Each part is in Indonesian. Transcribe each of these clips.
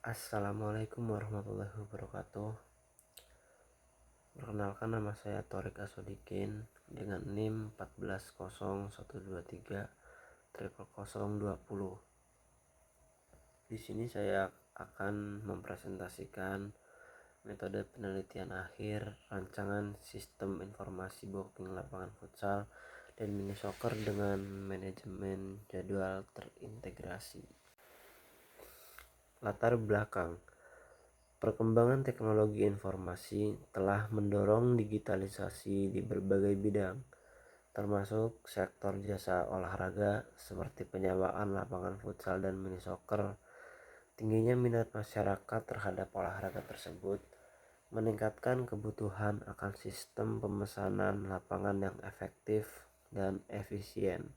Assalamualaikum warahmatullahi wabarakatuh. Perkenalkan, nama saya Torik Asodikin dengan NIM 1401230020. Di sini saya akan mempresentasikan metode penelitian akhir rancangan sistem informasi booking lapangan futsal dan mini soccer dengan manajemen jadwal terintegrasi. Latar belakang: perkembangan teknologi informasi telah mendorong digitalisasi di berbagai bidang, termasuk sektor jasa olahraga seperti penyewaan lapangan futsal dan mini soccer. Tingginya minat masyarakat terhadap olahraga tersebut meningkatkan kebutuhan akan sistem pemesanan lapangan yang efektif dan efisien.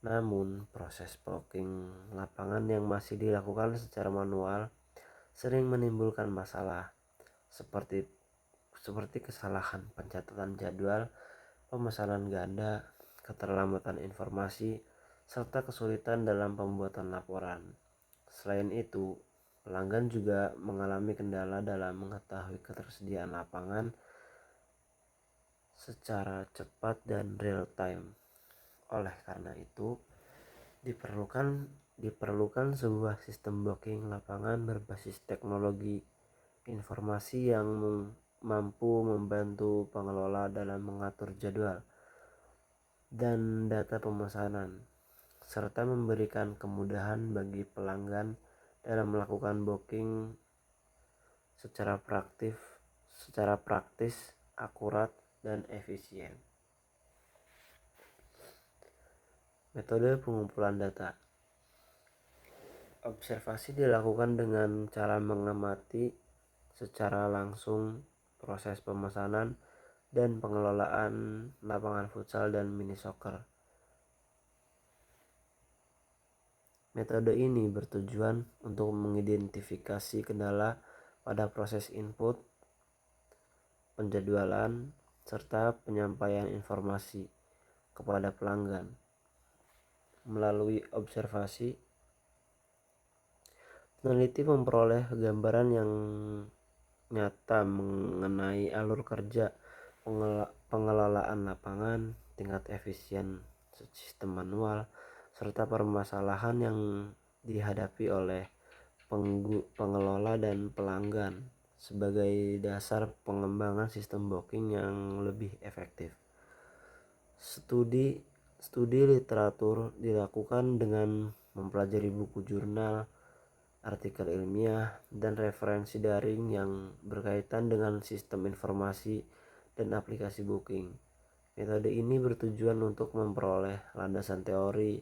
Namun, proses booking lapangan yang masih dilakukan secara manual sering menimbulkan masalah seperti kesalahan pencatatan jadwal, pemesanan ganda, keterlambatan informasi, serta kesulitan dalam pembuatan laporan. Selain itu, pelanggan juga mengalami kendala dalam mengetahui ketersediaan lapangan secara cepat dan real time. Oleh karena itu, diperlukan sebuah sistem booking lapangan berbasis teknologi informasi yang mampu membantu pengelola dalam mengatur jadwal dan data pemesanan, serta memberikan kemudahan bagi pelanggan dalam melakukan booking secara praktis, akurat, dan efisien. Metode pengumpulan data: observasi dilakukan dengan cara mengamati secara langsung proses pemesanan dan pengelolaan lapangan futsal dan mini soccer. Metode ini bertujuan untuk mengidentifikasi kendala pada proses input, penjadwalan, serta penyampaian informasi kepada pelanggan. Melalui observasi, peneliti memperoleh gambaran yang nyata mengenai alur kerja pengelolaan lapangan, tingkat efisien sistem manual, serta permasalahan yang dihadapi oleh pengelola dan pelanggan sebagai dasar pengembangan sistem booking yang lebih efektif. Studi literatur dilakukan dengan mempelajari buku jurnal, artikel ilmiah, dan referensi daring yang berkaitan dengan sistem informasi dan aplikasi booking. Metode ini bertujuan untuk memperoleh landasan teori,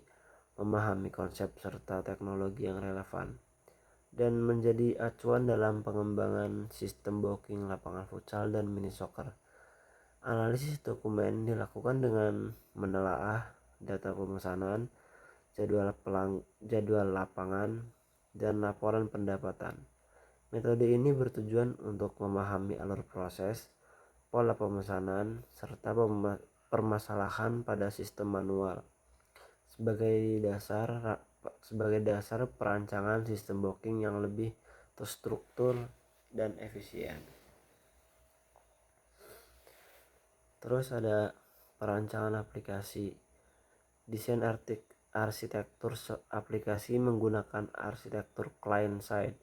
memahami konsep serta teknologi yang relevan, dan menjadi acuan dalam pengembangan sistem booking lapangan futsal dan mini soccer. Analisis dokumen dilakukan dengan menelaah data pemesanan, jadwal lapangan, dan laporan pendapatan. Metode ini bertujuan untuk memahami alur proses, pola pemesanan, serta permasalahan pada sistem manual sebagai dasar perancangan sistem booking yang lebih terstruktur dan efisien. Terus ada perancangan aplikasi. Desain arsitektur aplikasi menggunakan arsitektur client side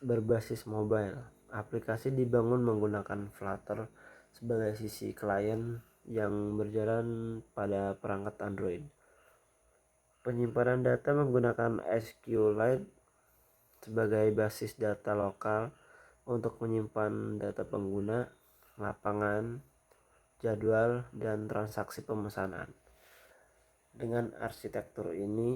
berbasis mobile. Aplikasi dibangun menggunakan Flutter sebagai sisi klien yang berjalan pada perangkat Android. Penyimpanan data menggunakan SQLite sebagai basis data lokal untuk menyimpan data pengguna, lapangan, jadwal, dan transaksi pemesanan. Dengan arsitektur ini,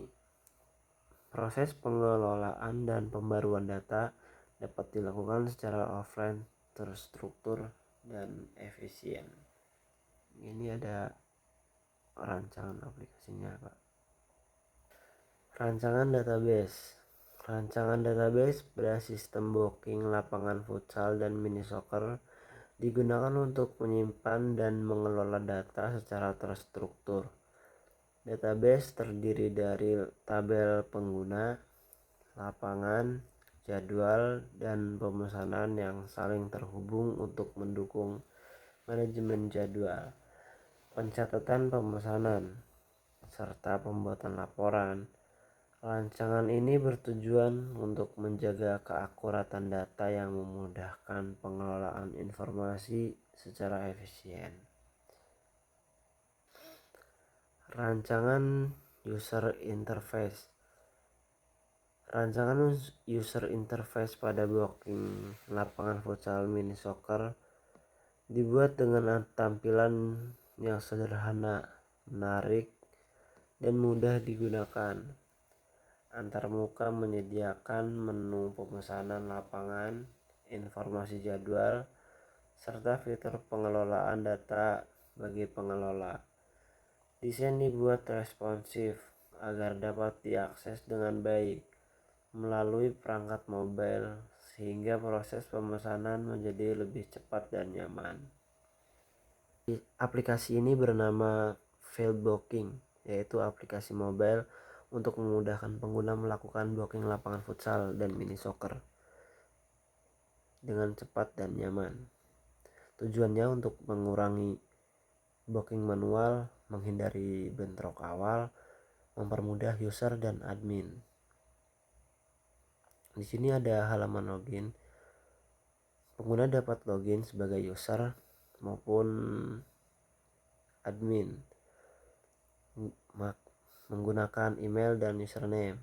proses pengelolaan dan pembaruan data dapat dilakukan secara offline, terstruktur, dan efisien. Ini ada rancangan aplikasinya, Pak. Rancangan database pada sistem booking lapangan futsal dan mini soccer digunakan untuk menyimpan dan mengelola data secara terstruktur. Database terdiri dari tabel pengguna, lapangan, jadwal, dan pemesanan yang saling terhubung untuk mendukung manajemen jadwal, pencatatan pemesanan, serta pembuatan laporan. Rancangan ini bertujuan untuk menjaga keakuratan data yang memudahkan pengelolaan informasi secara efisien. Rancangan user interface. Rancangan user interface pada blocking lapangan futsal mini soccer dibuat dengan tampilan yang sederhana, menarik, dan mudah digunakan. Antarmuka menyediakan menu pemesanan lapangan, informasi jadwal, serta fitur pengelolaan data bagi pengelola. Desain dibuat responsif agar dapat diakses dengan baik melalui perangkat mobile sehingga proses pemesanan menjadi lebih cepat dan nyaman. Aplikasi ini bernama Failblocking, yaitu aplikasi mobile untuk memudahkan pengguna melakukan blocking lapangan futsal dan mini soccer dengan cepat dan nyaman. Tujuannya untuk mengurangi blocking manual, menghindari bentrok awal, mempermudah user dan admin. Di sini ada halaman login. Pengguna dapat login sebagai user maupun admin menggunakan email dan username.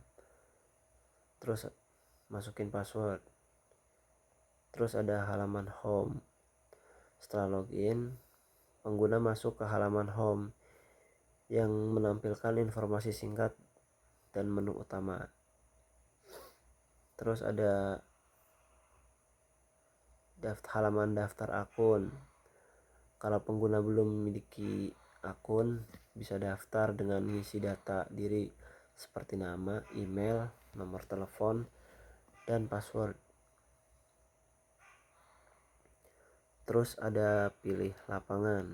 Terus masukin password. Terus ada halaman home. Setelah login, pengguna masuk ke halaman home yang menampilkan informasi singkat dan menu utama. Terus ada halaman daftar akun. Kalau pengguna belum memiliki akun, bisa daftar dengan mengisi data diri seperti nama, email, nomor telepon, dan password. Terus ada pilih lapangan.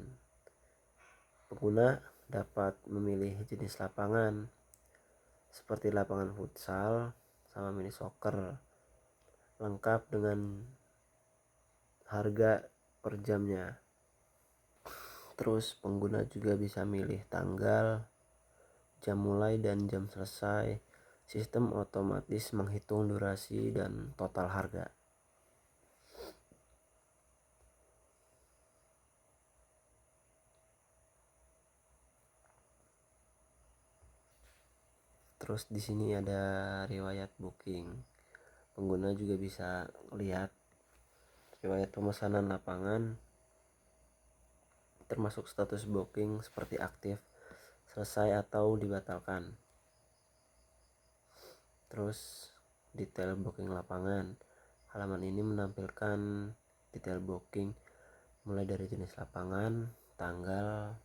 Pengguna dapat memilih jenis lapangan seperti lapangan futsal sama mini soccer, lengkap dengan harga per jamnya. Terus pengguna juga bisa milih tanggal, jam mulai dan jam selesai. Sistem otomatis menghitung durasi dan total harga. Terus di sini ada riwayat booking. Pengguna juga bisa lihat riwayat pemesanan lapangan, termasuk status booking seperti aktif, selesai atau dibatalkan. Terus detail booking lapangan. Halaman ini menampilkan detail booking mulai dari jenis lapangan, tanggal,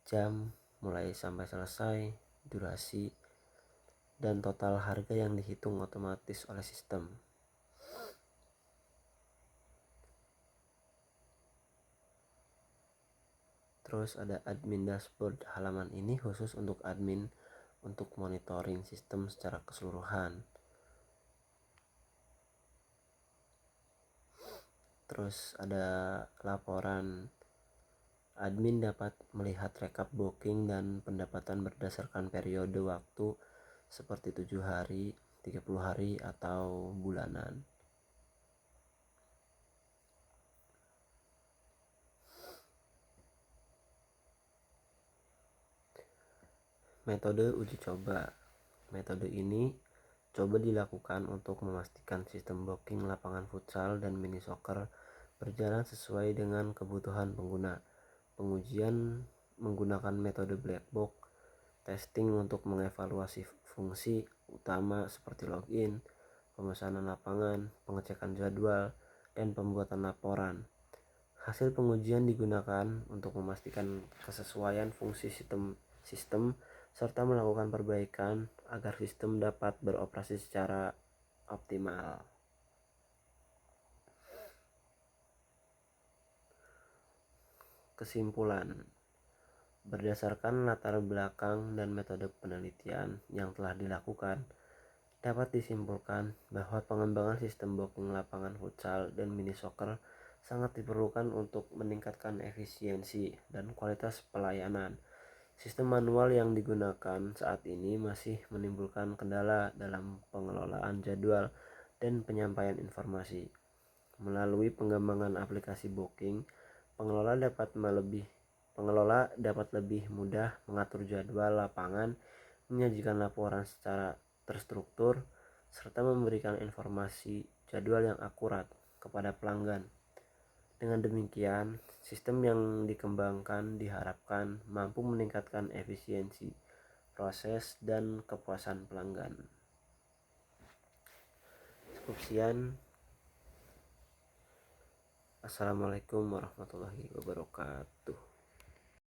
jam mulai sampai selesai, durasi, dan total harga yang dihitung otomatis oleh sistem. Terus ada admin dashboard. Halaman ini khusus untuk admin untuk monitoring sistem secara keseluruhan. Terus ada laporan. Admin dapat melihat rekap booking dan pendapatan berdasarkan periode waktu seperti 7 hari, 30 hari, atau bulanan. Metode uji coba. Metode ini coba dilakukan untuk memastikan sistem booking lapangan futsal dan mini soccer berjalan sesuai dengan kebutuhan pengguna. Pengujian menggunakan metode black box, testing untuk mengevaluasi fungsi utama seperti login, pemesanan lapangan, pengecekan jadwal, dan pembuatan laporan. Hasil pengujian digunakan untuk memastikan kesesuaian fungsi sistem serta melakukan perbaikan agar sistem dapat beroperasi secara optimal. Kesimpulan. Berdasarkan latar belakang dan metode penelitian yang telah dilakukan, dapat disimpulkan bahwa pengembangan sistem booking lapangan futsal dan mini soccer sangat diperlukan untuk meningkatkan efisiensi dan kualitas pelayanan. Sistem manual yang digunakan saat ini masih menimbulkan kendala dalam pengelolaan jadwal dan penyampaian informasi. Melalui pengembangan aplikasi booking, pengelola dapat lebih mudah mengatur jadwal lapangan, menyajikan laporan secara terstruktur, serta memberikan informasi jadwal yang akurat kepada pelanggan. Dengan demikian, sistem yang dikembangkan diharapkan mampu meningkatkan efisiensi proses dan kepuasan pelanggan. Cukup sekian. Assalamualaikum warahmatullahi wabarakatuh.